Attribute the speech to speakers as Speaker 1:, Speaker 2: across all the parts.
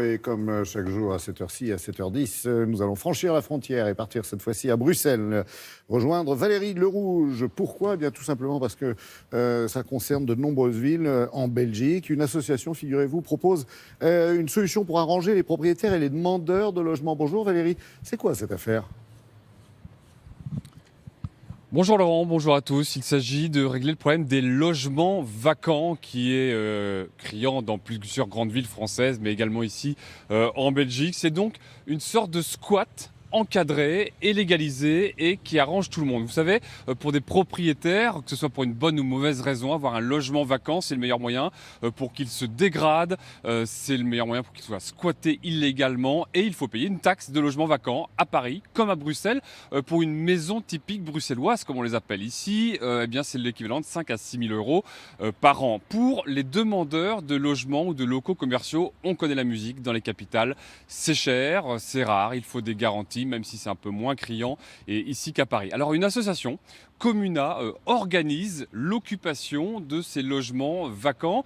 Speaker 1: Et comme chaque jour à cette heure-ci, à 7h10, nous allons franchir la frontière et partir cette fois-ci à Bruxelles, rejoindre Valérie Lerouge. Pourquoi ? Eh bien, tout simplement parce que ça concerne de nombreuses villes en Belgique. Une association, figurez-vous, propose une solution pour arranger les propriétaires et les demandeurs de logements. Bonjour Valérie, c'est quoi cette affaire ?
Speaker 2: Bonjour Laurent, bonjour à tous. Il s'agit de régler le problème des logements vacants qui est criant dans plusieurs grandes villes françaises, mais également ici en Belgique. C'est donc une sorte de squat encadré et légalisé et qui arrange tout le monde. Vous savez, pour des propriétaires, que ce soit pour une bonne ou mauvaise raison, avoir un logement vacant, c'est le meilleur moyen pour qu'il se dégrade, c'est le meilleur moyen pour qu'il soit squatté illégalement et il faut payer une taxe de logement vacant à Paris comme à Bruxelles pour une maison typique bruxelloise, comme on les appelle ici, eh bien c'est l'équivalent de 5 à 6 000 euros par an. Pour les demandeurs de logements ou de locaux commerciaux, on connaît la musique dans les capitales, c'est cher, c'est rare, il faut des garanties, même si c'est un peu moins criant et ici qu'à Paris. Alors une association, Comuna, organise l'occupation de ces logements vacants.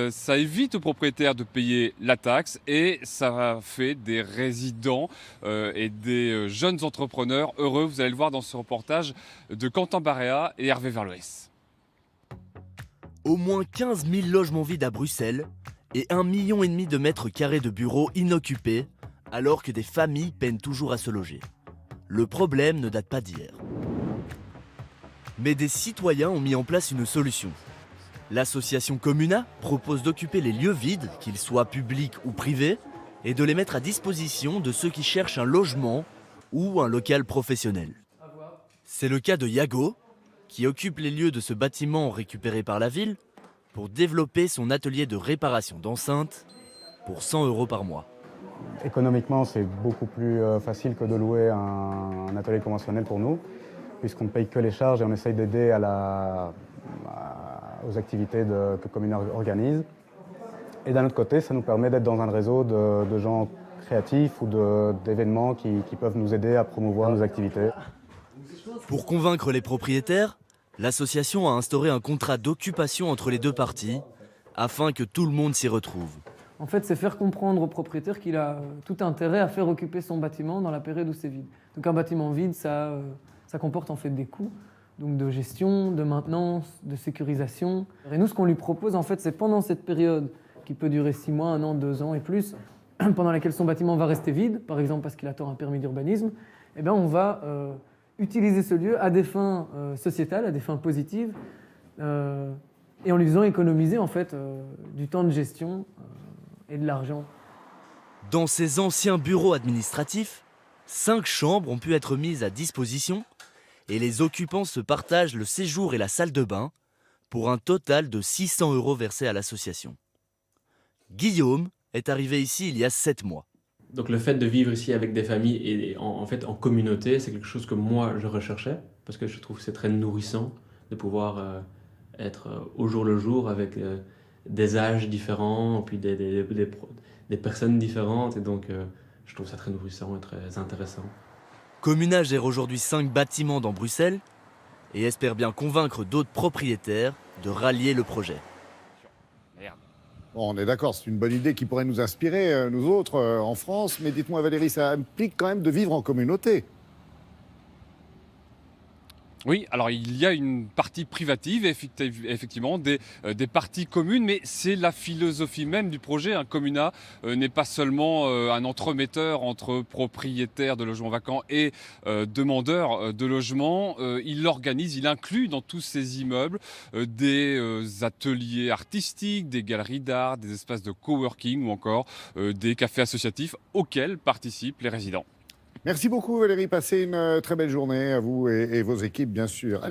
Speaker 2: Ça évite aux propriétaires de payer la taxe et ça fait des résidents et des jeunes entrepreneurs heureux. Vous allez le voir dans ce reportage de Quentin Barréa et Hervé Verloès.
Speaker 3: Au moins 15 000 logements vides à Bruxelles et 1,5 million de mètres carrés de bureaux inoccupés, alors que des familles peinent toujours à se loger. Le problème ne date pas d'hier. Mais des citoyens ont mis en place une solution. L'association Comuna propose d'occuper les lieux vides, qu'ils soient publics ou privés, et de les mettre à disposition de ceux qui cherchent un logement ou un local professionnel. C'est le cas de Yago, qui occupe les lieux de ce bâtiment récupéré par la ville pour développer son atelier de réparation d'enceintes pour 100 euros par mois.
Speaker 4: Économiquement, c'est beaucoup plus facile que de louer un atelier conventionnel pour nous, puisqu'on ne paye que les charges et on essaye d'aider aux activités que Comuna organise. Et d'un autre côté, ça nous permet d'être dans un réseau de gens créatifs ou d'événements qui peuvent nous aider à promouvoir nos activités.
Speaker 3: Pour convaincre les propriétaires, l'association a instauré un contrat d'occupation entre les deux parties afin que tout le monde s'y retrouve.
Speaker 5: En fait, c'est faire comprendre au propriétaire qu'il a tout intérêt à faire occuper son bâtiment dans la période où c'est vide. Donc un bâtiment vide, ça comporte en fait des coûts, donc de gestion, de maintenance, de sécurisation. Et nous, ce qu'on lui propose, en fait, c'est pendant cette période qui peut durer 6 mois, 1 an, 2 ans et plus, pendant laquelle son bâtiment va rester vide, par exemple parce qu'il attend un permis d'urbanisme, eh bien, on va utiliser ce lieu à des fins sociétales, à des fins positives, et en lui faisant économiser en fait du temps de gestion et de l'argent.
Speaker 3: Dans ces anciens bureaux administratifs, 5 chambres ont pu être mises à disposition et les occupants se partagent le séjour et la salle de bain pour un total de 600 euros versés à l'association. Guillaume est arrivé ici il y a 7 mois.
Speaker 6: Donc le fait de vivre ici avec des familles et en communauté, c'est quelque chose que moi je recherchais parce que je trouve que c'est très nourrissant de pouvoir être au jour le jour avec des âges différents, puis des personnes différentes et donc je trouve ça très nourrissant et très intéressant.
Speaker 3: Comuna gère aujourd'hui 5 bâtiments dans Bruxelles et espère bien convaincre d'autres propriétaires de rallier le projet.
Speaker 1: Bon, on est d'accord, c'est une bonne idée qui pourrait nous inspirer, nous autres, en France. Mais dites-moi Valérie, ça implique quand même de vivre en communauté.
Speaker 2: Oui, alors il y a une partie privative, effectivement, des parties communes, mais c'est la philosophie même du projet. Comuna n'est pas seulement un entremetteur entre propriétaires de logements vacants et demandeurs de logements. Il organise, il inclut dans tous ces immeubles des ateliers artistiques, des galeries d'art, des espaces de coworking ou encore des cafés associatifs auxquels participent les résidents.
Speaker 1: Merci beaucoup Valérie, passez une très belle journée à vous et vos équipes bien sûr.